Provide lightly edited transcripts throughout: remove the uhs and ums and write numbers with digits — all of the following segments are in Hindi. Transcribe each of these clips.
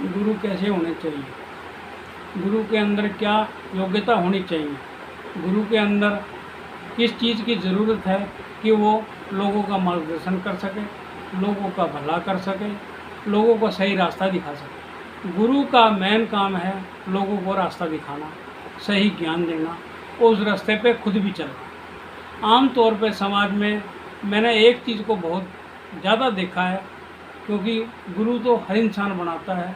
गुरु कैसे होने चाहिए, गुरु के अंदर क्या योग्यता होनी चाहिए, गुरु के अंदर किस चीज़ की ज़रूरत है कि वो लोगों का मार्गदर्शन कर सके, लोगों का भला कर सके, लोगों को सही रास्ता दिखा सके। गुरु का मेन काम है लोगों को रास्ता दिखाना, सही ज्ञान देना, उस रास्ते पे खुद भी चलना। आम तौर पे समाज में मैंने एक चीज़ को बहुत ज़्यादा देखा है, क्योंकि गुरु तो हर इंसान बनाता है,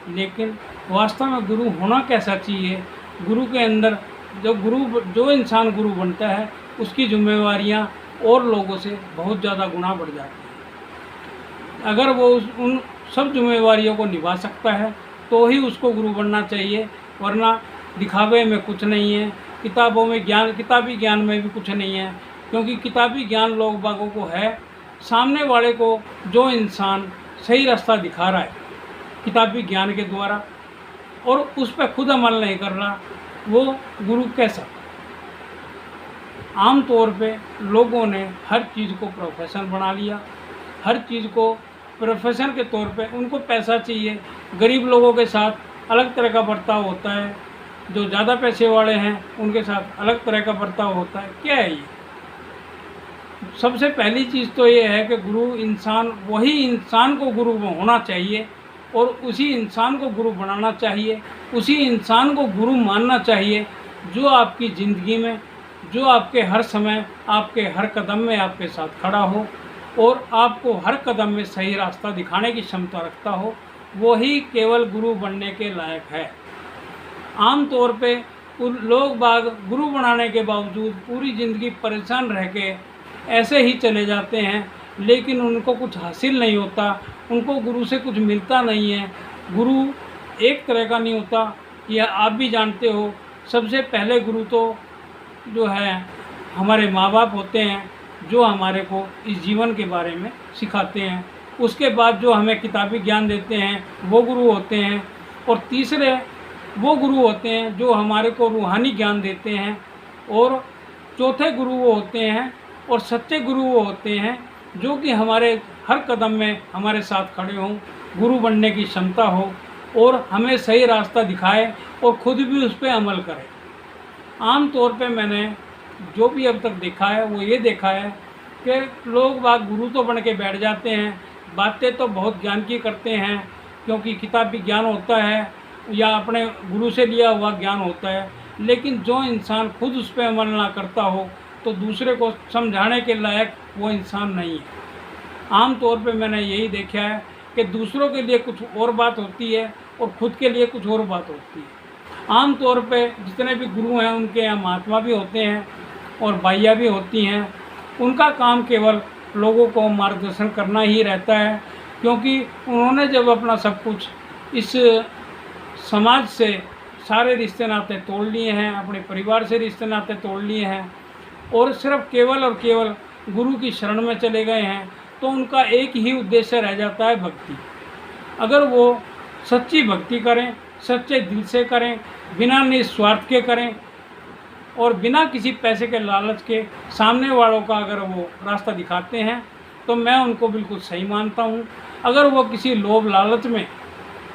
लेकिन वास्तव में गुरु होना कैसा चाहिए, गुरु के अंदर जो इंसान गुरु बनता है उसकी जिम्मेवारियाँ और लोगों से बहुत ज़्यादा गुना बढ़ जाती हैं। अगर वो उन सब जिम्मेवारियों को निभा सकता है तो ही उसको गुरु बनना चाहिए, वरना दिखावे में कुछ नहीं है, किताबों में किताबी ज्ञान में भी कुछ नहीं है। क्योंकि किताबी ज्ञान लोग बागों को है, सामने वाले को जो इंसान सही रास्ता दिखा रहा है किताबी ज्ञान के द्वारा और उस पर खुद अमल नहीं कर रहा, वो गुरु कैसा। आम तौर पे लोगों ने हर चीज़ को प्रोफेशन बना लिया, हर चीज़ को प्रोफेशन के तौर पे उनको पैसा चाहिए। गरीब लोगों के साथ अलग तरह का बर्ताव होता है, जो ज़्यादा पैसे वाले हैं उनके साथ अलग तरह का बर्ताव होता है। क्या है ये? सबसे पहली चीज़ तो ये है कि गुरु इंसान, वही इंसान को गुरु होना चाहिए और उसी इंसान को गुरु बनाना चाहिए, उसी इंसान को गुरु मानना चाहिए जो आपकी ज़िंदगी में, जो आपके हर समय, आपके हर कदम में आपके साथ खड़ा हो और आपको हर कदम में सही रास्ता दिखाने की क्षमता रखता हो, वही केवल गुरु बनने के लायक है। आम तौर पे लोग बाग गुरु बनाने के बावजूद पूरी ज़िंदगी परेशान रह के ऐसे ही चले जाते हैं, लेकिन उनको कुछ हासिल नहीं होता, उनको गुरु से कुछ मिलता नहीं है। गुरु एक तरह का नहीं होता, यह आप भी जानते हो। सबसे पहले गुरु तो जो है हमारे माँ बाप होते हैं, जो हमारे को इस जीवन के बारे में सिखाते हैं। उसके बाद जो हमें किताबी ज्ञान देते हैं वो गुरु होते हैं, और तीसरे वो गुरु होते हैं जो हमारे को रूहानी ज्ञान देते हैं, और चौथे गुरु वो होते हैं और सच्चे गुरु वो होते हैं जो कि हमारे हर कदम में हमारे साथ खड़े हों, गुरु बनने की क्षमता हो और हमें सही रास्ता दिखाए और खुद भी उस पर अमल करे। आम तौर पे मैंने जो भी अब तक देखा है वो ये देखा है कि लोग बाग गुरु तो बन के बैठ जाते हैं, बातें तो बहुत ज्ञान की करते हैं, क्योंकि किताबी ज्ञान होता है या अपने गुरु से लिया हुआ ज्ञान होता है, लेकिन जो इंसान खुद उस पर अमल ना करता हो तो दूसरे को समझाने के लायक वो इंसान नहीं है। आम तौर पे मैंने यही देखा है कि दूसरों के लिए कुछ और बात होती है और खुद के लिए कुछ और बात होती है। आम तौर पे जितने भी गुरु हैं उनके यहाँ महात्मा भी होते हैं और बाइयाँ भी होती हैं। उनका काम केवल लोगों को मार्गदर्शन करना ही रहता है, क्योंकि उन्होंने जब अपना सब कुछ इस समाज से सारे रिश्ते नाते तोड़ लिए हैं, अपने परिवार से रिश्ते नाते तोड़ लिए हैं और सिर्फ केवल और केवल गुरु की शरण में चले गए हैं, तो उनका एक ही उद्देश्य रह जाता है भक्ति। अगर वो सच्ची भक्ति करें, सच्चे दिल से करें, बिना निस्वार्थ के करें और बिना किसी पैसे के लालच के सामने वालों का अगर वो रास्ता दिखाते हैं तो मैं उनको बिल्कुल सही मानता हूँ। अगर वो किसी लोभ लालच में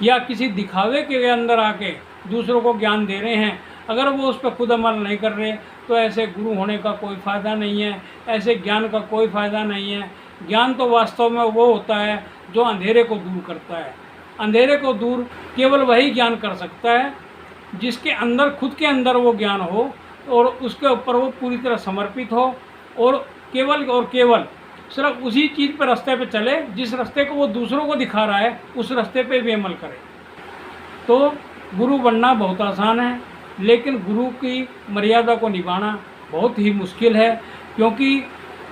या किसी दिखावे के अंदर आके दूसरों को ज्ञान दे रहे हैं, अगर वो उस पर खुद अमल नहीं कर रहे, तो ऐसे गुरु होने का कोई फ़ायदा नहीं है, ऐसे ज्ञान का कोई फ़ायदा नहीं है। ज्ञान तो वास्तव में वो होता है जो अंधेरे को दूर करता है। अंधेरे को दूर केवल वही ज्ञान कर सकता है जिसके अंदर, खुद के अंदर वो ज्ञान हो और उसके ऊपर वो पूरी तरह समर्पित हो और केवल सिर्फ उसी चीज़ पर रास्ते पे चले जिस रास्ते को वो दूसरों को दिखा रहा है, उस रास्ते पे भी अमल करे। तो गुरु बनना बहुत आसान है, लेकिन गुरु की मर्यादा को निभाना बहुत ही मुश्किल है, क्योंकि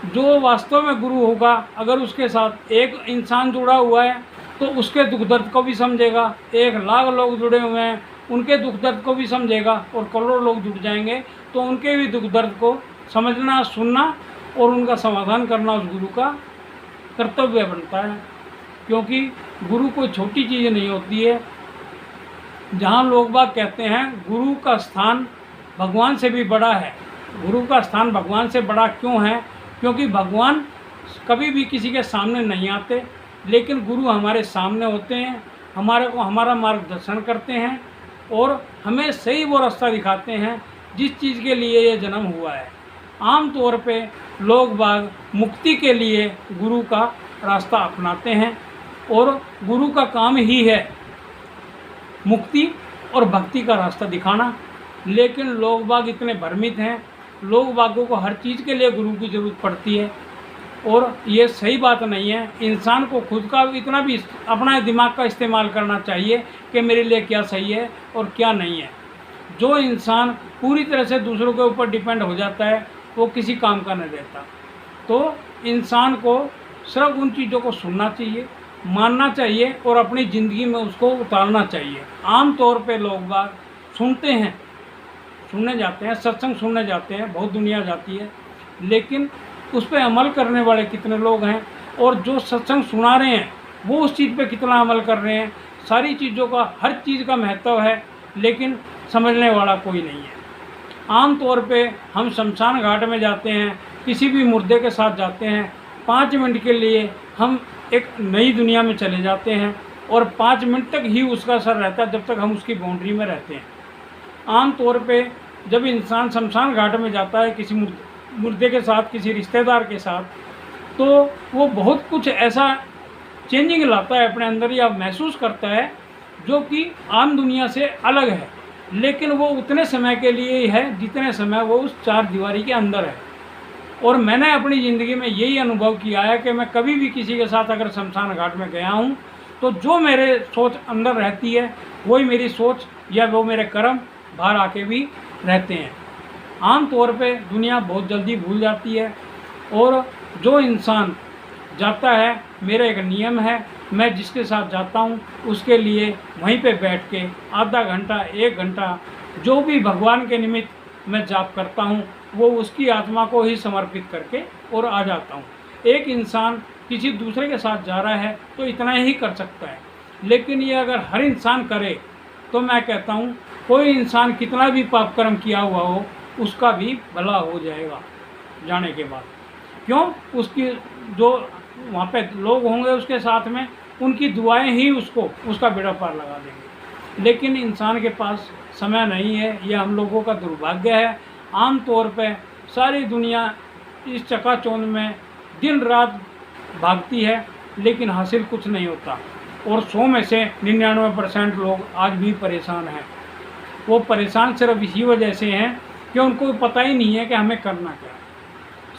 जो वास्तव में गुरु होगा, अगर उसके साथ एक इंसान जुड़ा हुआ है तो उसके दुख दर्द को भी समझेगा। 1,00,000 लोग जुड़े हुए हैं, उनके दुख दर्द को भी समझेगा, और करोड़ों लोग जुड़ जाएंगे तो उनके भी दुख दर्द को समझना, सुनना और उनका समाधान करना उस गुरु का कर्तव्य बनता है। क्योंकि गुरु कोई छोटी चीज़ नहीं होती है। जहाँ लोग बाग कहते हैं गुरु का स्थान भगवान से भी बड़ा है, गुरु का स्थान भगवान से बड़ा क्यों है? क्योंकि भगवान कभी भी किसी के सामने नहीं आते, लेकिन गुरु हमारे सामने होते हैं, हमारा मार्गदर्शन करते हैं और हमें सही वो रास्ता दिखाते हैं जिस चीज़ के लिए ये जन्म हुआ है। आम तौर पे लोग बाग मुक्ति के लिए गुरु का रास्ता अपनाते हैं और गुरु का काम ही है मुक्ति और भक्ति का रास्ता दिखाना। लेकिन लोग बाग इतने भ्रमित हैं, लोग बागों को हर चीज़ के लिए गुरु की ज़रूरत पड़ती है और ये सही बात नहीं है। इंसान को खुद का इतना भी अपना दिमाग का इस्तेमाल करना चाहिए कि मेरे लिए क्या सही है और क्या नहीं है। जो इंसान पूरी तरह से दूसरों के ऊपर डिपेंड हो जाता है वो किसी काम का नहीं रहता। तो इंसान को सिर्फ उन चीज़ों को सुनना चाहिए, मानना चाहिए और अपनी ज़िंदगी में उसको उतारना चाहिए। आम तौर पे लोग बाग सुनते हैं, सुनने जाते हैं, सत्संग सुनने जाते हैं, बहुत दुनिया जाती है, लेकिन उस पर अमल करने वाले कितने लोग हैं और जो सत्संग सुना रहे हैं वो उस चीज़ पे कितना अमल कर रहे हैं। सारी चीज़ों का, हर चीज़ का महत्व है, लेकिन समझने वाला कोई नहीं है। आम तौर पे हम शमशान घाट में जाते हैं, किसी भी मुर्दे के साथ जाते हैं, 5 मिनट के लिए हम एक नई दुनिया में चले जाते हैं और 5 मिनट तक ही उसका असर रहता है, जब तक हम उसकी बाउंड्री में रहते हैं। आम तौर पे जब इंसान शमशान घाट में जाता है किसी मुर्दे के साथ, किसी रिश्तेदार के साथ, तो वो बहुत कुछ ऐसा चेंजिंग लाता है अपने अंदर या महसूस करता है जो कि आम दुनिया से अलग है, लेकिन वो उतने समय के लिए ही है जितने समय वो उस 4 दीवारी के अंदर है। और मैंने अपनी ज़िंदगी में यही अनुभव किया है कि मैं कभी भी किसी के साथ अगर शमशान घाट में गया हूँ तो जो मेरे सोच अंदर रहती है वही मेरी सोच या वो मेरे कर्म बाहर आके भी रहते हैं। आम तौर पे दुनिया बहुत जल्दी भूल जाती है और जो इंसान जाता है, मेरा एक नियम है, मैं जिसके साथ जाता हूँ उसके लिए वहीं पे बैठ के आधा घंटा 1 घंटा जो भी भगवान के निमित्त मैं जाप करता हूँ वो उसकी आत्मा को ही समर्पित करके और आ जाता हूँ। एक इंसान किसी दूसरे के साथ जा रहा है तो इतना ही कर सकता है, लेकिन ये अगर हर इंसान करे तो मैं कहता हूँ कोई इंसान कितना भी पाप कर्म किया हुआ हो उसका भी भला हो जाएगा जाने के बाद। क्यों? उसकी जो वहाँ पे लोग होंगे उसके साथ में, उनकी दुआएं ही उसको उसका बेड़ा पार लगा देंगे। लेकिन इंसान के पास समय नहीं है, यह हम लोगों का दुर्भाग्य है। आम तौर पे सारी दुनिया इस चकाचौंध में दिन रात भागती है, लेकिन हासिल कुछ नहीं होता और 100 में से 99% लोग आज भी परेशान हैं। वो परेशान सिर्फ इसी वजह से हैं कि उनको पता ही नहीं है कि हमें करना क्या है।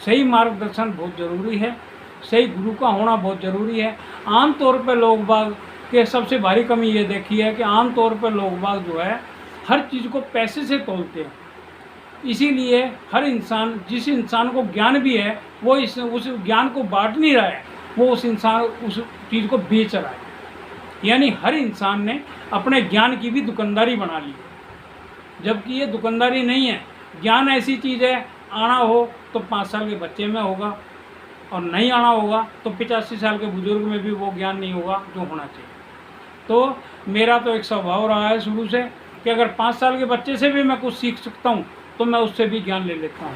सही मार्गदर्शन बहुत ज़रूरी है, सही गुरु का होना बहुत ज़रूरी है। आम तौर पे लोग बाग के सबसे भारी कमी ये देखी है कि आम तौर पे लोग बाग जो है हर चीज़ को पैसे से तोलते हैं। इसीलिए हर इंसान, जिस इंसान को ज्ञान भी है वो उस ज्ञान को बांट नहीं रहा है, वो उस इंसान उस चीज़ को बेच रहा है। यानी हर इंसान ने अपने ज्ञान की भी दुकानदारी बना ली है, जबकि ये दुकानदारी नहीं है। ज्ञान ऐसी चीज़ है, आना हो तो 5 साल के बच्चे में होगा और नहीं आना होगा तो 85 साल के बुजुर्ग में भी वो ज्ञान नहीं होगा जो होना चाहिए। तो मेरा तो एक स्वभाव रहा है शुरू से कि अगर 5 साल के बच्चे से भी मैं कुछ सीख सकता हूँ तो मैं उससे भी ज्ञान ले लेता हूँ,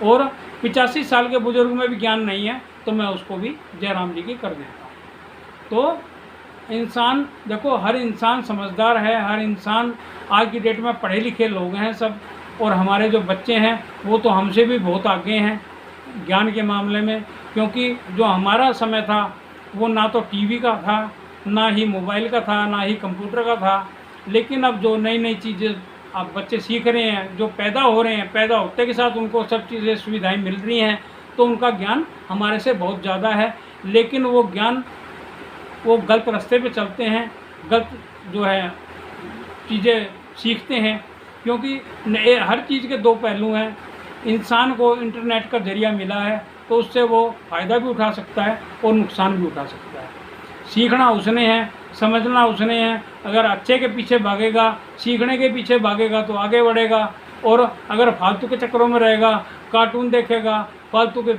और 85 साल के बुजुर्ग में भी ज्ञान नहीं है तो मैं उसको भी जयराम जी की कर देता हूँ। तो इंसान देखो, हर इंसान समझदार है, हर इंसान आज की डेट में पढ़े लिखे लोग हैं सब, और हमारे जो बच्चे हैं वो तो हमसे भी बहुत आगे हैं ज्ञान के मामले में, क्योंकि जो हमारा समय था वो ना तो टीवी का था, ना ही मोबाइल का था, ना ही कंप्यूटर का था। लेकिन अब जो नई नई चीज़ें अब बच्चे सीख रहे हैं, जो पैदा हो रहे हैं, पैदा होते के साथ उनको सब चीज़ें सुविधाएं मिल रही हैं, तो उनका ज्ञान हमारे से बहुत ज़्यादा है। लेकिन वो ज्ञान वो गलत रास्ते पे चलते हैं, गलत जो है चीज़ें सीखते हैं, क्योंकि हर चीज़ के 2 पहलू हैं। इंसान को इंटरनेट का ज़रिया मिला है तो उससे वो फ़ायदा भी उठा सकता है और नुकसान भी उठा सकता है। सीखना उसने है, समझना उसने है। अगर अच्छे के पीछे भागेगा, सीखने के पीछे भागेगा तो आगे बढ़ेगा, और अगर फालतू के चक्करों में रहेगा, कार्टून देखेगा, फालतू के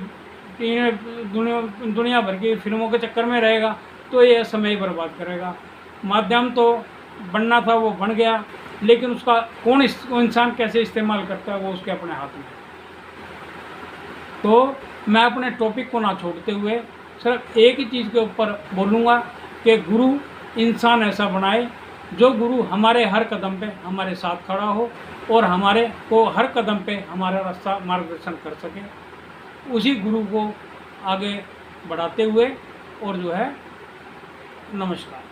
दुनिया भर की फिल्मों के चक्कर में रहेगा तो ये समय बर्बाद करेगा। माध्यम तो बनना था वो बन गया, लेकिन उसका कौन इंसान कैसे इस्तेमाल करता है वो उसके अपने हाथ में। तो मैं अपने टॉपिक को ना छोड़ते हुए सिर्फ एक ही चीज़ के ऊपर बोलूँगा कि गुरु इंसान ऐसा बनाए जो गुरु हमारे हर कदम पे हमारे साथ खड़ा हो और हमारे को हर कदम पे हमारा रास्ता मार्गदर्शन कर सके। उसी गुरु को आगे बढ़ाते हुए और जो है, नमस्कार।